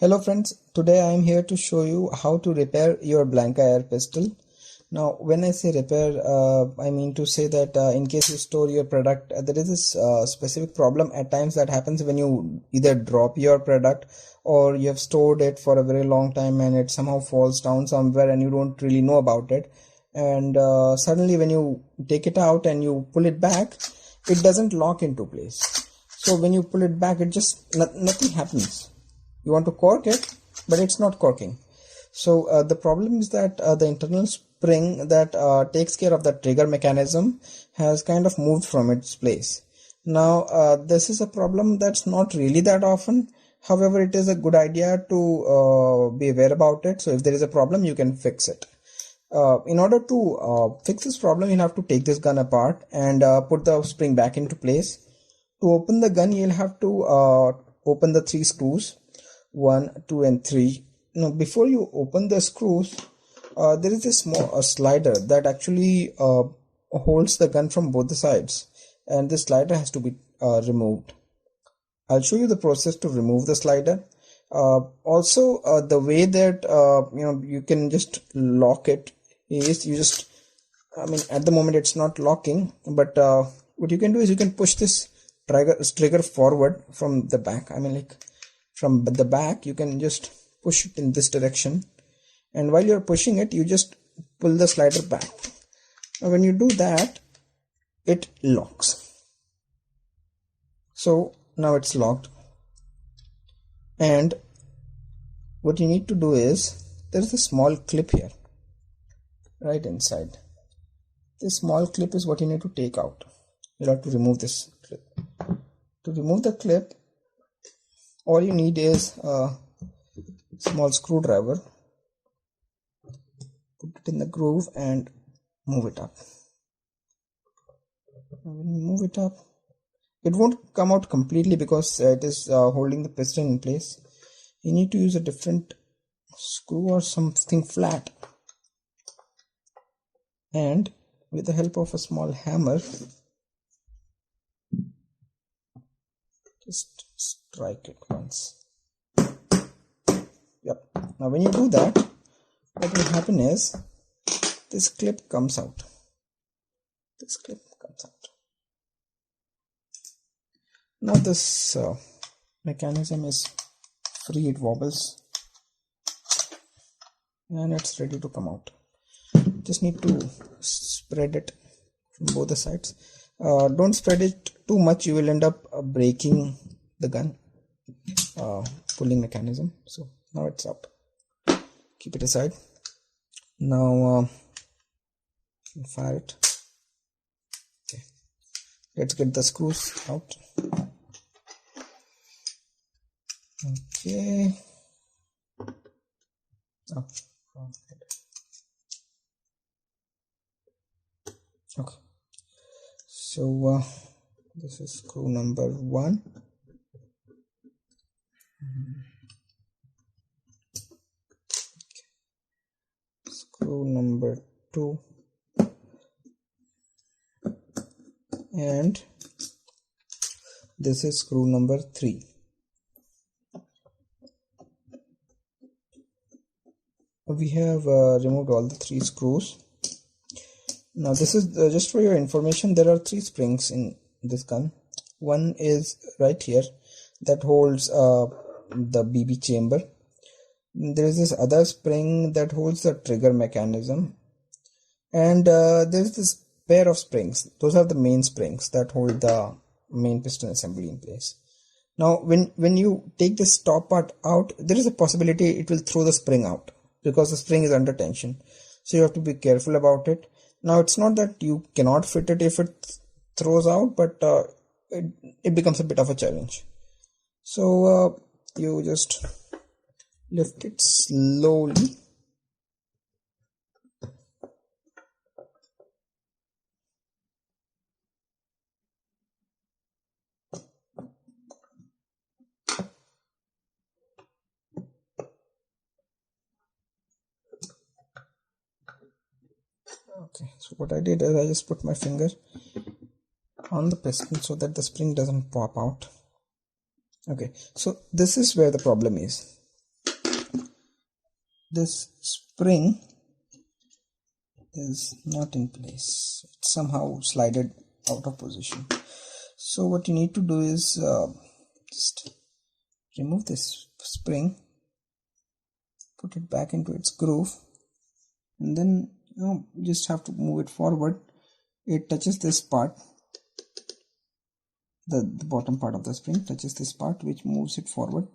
Hello friends, today I am here to show you how to repair your Blanca Air Pistol. Now when I say repair, I mean to say that in case you store your product, there is this specific problem at times that happens when you either drop your product or you have stored it for a very long time and it somehow falls down somewhere and you don't really know about it, and suddenly when you take it out and you pull it back, it doesn't lock into place. So when you pull it back, it just nothing happens. You want to cork it, but it's not corking. So the problem is that the internal spring that takes care of the trigger mechanism has kind of moved from its place. Now this is a problem that's not really that often. However, it is a good idea to be aware about it. So if there is a problem, you can fix it. In order to fix this problem, you'll have to take this gun apart and put the spring back into place. To open the gun, you'll have to open the 3 screws. 1, 2 and 3. Now before you open the screws, there is a small slider that actually holds the gun from both the sides, and this slider has to be removed. I'll show you the process to remove the slider. Also the way that you can just lock it is you just, at the moment it's not locking, but what you can do is you can push this trigger forward from the back. From the back you can just push it in this direction, and while you're pushing it you just pull the slider back. Now when you do that, it locks. So now it's locked, and what you need to do is there's a small clip here right inside. This small clip is what you need to take out. You'll have to remove this clip. To remove the clip, all you need is a small screwdriver. Put it in the groove and move it up. When you move it up, it won't come out completely because it is holding the piston in place. You need to use a different screw or something flat, and with the help of a small hammer, just strike it once. Yep. Now when you do that, what will happen is this clip comes out. This clip comes out. Now this mechanism is free, it wobbles, and it's ready to come out. Just need to spread it from both the sides. Don't spread it too much, you will end up breaking the gun pulling mechanism. So now it's up. Keep it aside. Now fire it. Okay, let's get the screws out. Okay. Okay, so this is screw number 1. Screw number 2, and this is screw number 3. We have removed all the 3 screws. Now this is just for your information, there are 3 springs in this gun. One is right here that holds the BB chamber. There is this other spring that holds the trigger mechanism, and there is this pair of springs. Those are the main springs that hold the main piston assembly in place. Now when you take this top part out, there is a possibility it will throw the spring out because the spring is under tension, so you have to be careful about it. Now it's not that you cannot fit it if it throws out, but it becomes a bit of a challenge. So you just lift it slowly. Okay, so what I did is I just put my finger on the piston so that the spring doesn't pop out. Okay, so this is where the problem is. this spring is not in place. It's somehow slided out of position. So what you need to do is just remove this spring, put it back into its groove, and then you just have to move it forward. It touches this part, the bottom part of the spring touches this part, which moves it forward.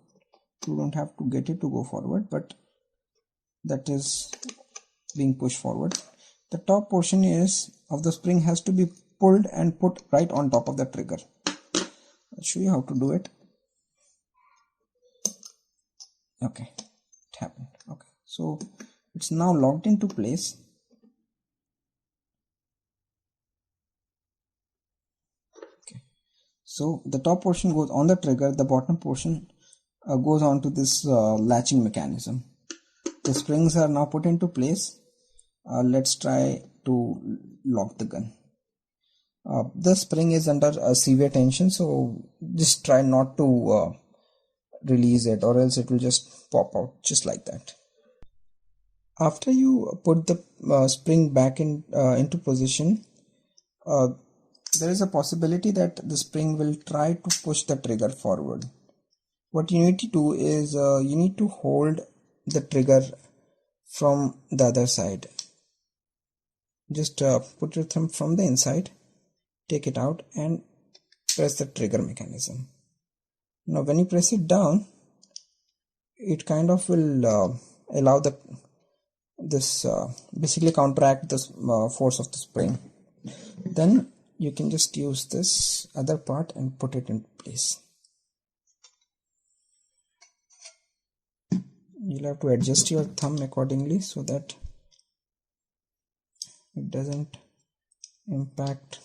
You don't have to get it to go forward, but that is being pushed forward. The top portion of the spring has to be pulled and put right on top of the trigger. I'll show you how to do it. Okay, it happened. Okay, so it's now locked into place. Okay, so the top portion goes on the trigger, the bottom portion goes on to this latching mechanism. The springs are now put into place. Let's try to lock the gun. The spring is under severe tension, so just try not to release it, or else it will just pop out just like that. After you put the spring back into position, there is a possibility that the spring will try to push the trigger forward. What you need to do is you need to hold the trigger from the other side. Just put your thumb from the inside, take it out and press the trigger mechanism. Now when you press it down, it kind of will allow this basically counteract the force of the spring. Then you can just use this other part and put it in place. You'll have to adjust your thumb accordingly so that it doesn't impact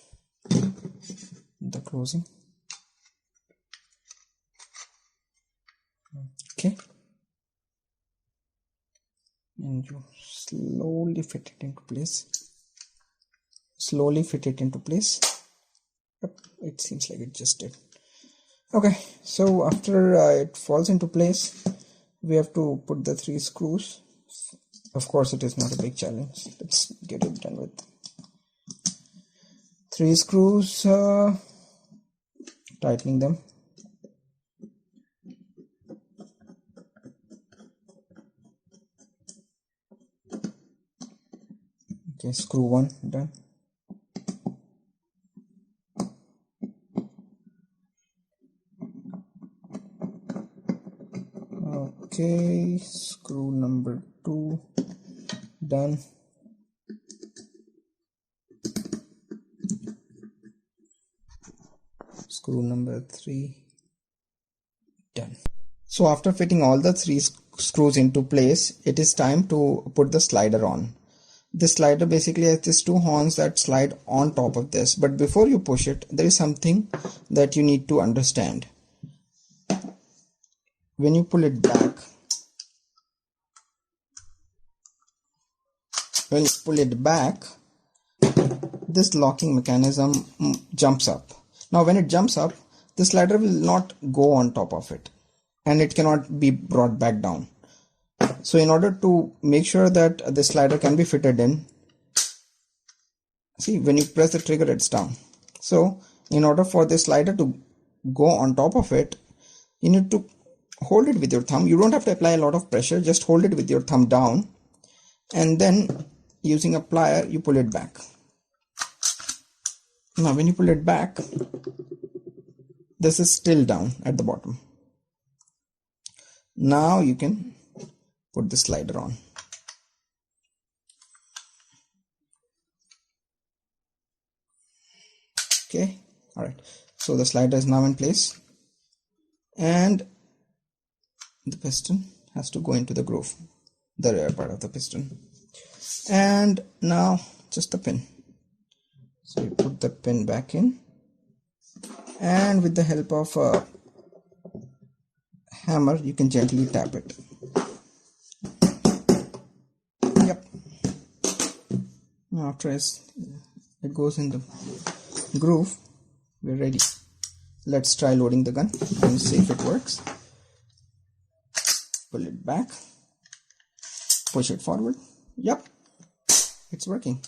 the closing. Okay, and you slowly fit it into place. Yep, it seems like it just did. Okay, so after it falls into place, we have to put the 3 screws. Of course, it is not a big challenge. Let's get it done with. 3 screws, tightening them. Okay, screw 1 done. Okay, screw number 2 done. Screw number 3 done. So after fitting all the 3 screws into place, it is time to put the slider on. This slider basically has these 2 horns that slide on top of this, but before you push it, there is something that you need to understand. When you pull it back, this locking mechanism jumps up. Now when it jumps up, the slider will not go on top of it and it cannot be brought back down. So in order to make sure that the slider can be fitted in, see, when you press the trigger, it's down. So in order for the slider to go on top of it, you need to hold it with your thumb. You don't have to apply a lot of pressure, just hold it with your thumb down, and then using a plier you pull it back. Now when you pull it back, this is still down at the bottom. Now you can put the slider on. Okay, all right, so the slider is now in place and the piston has to go into the groove, the rear part of the piston. And now just the pin. So you put the pin back in, and with the help of a hammer you can gently tap it. Yep. Now after it goes in the groove, we're ready. Let's try loading the gun and see if it works. Pull it back. push it forward. Yep, it's working.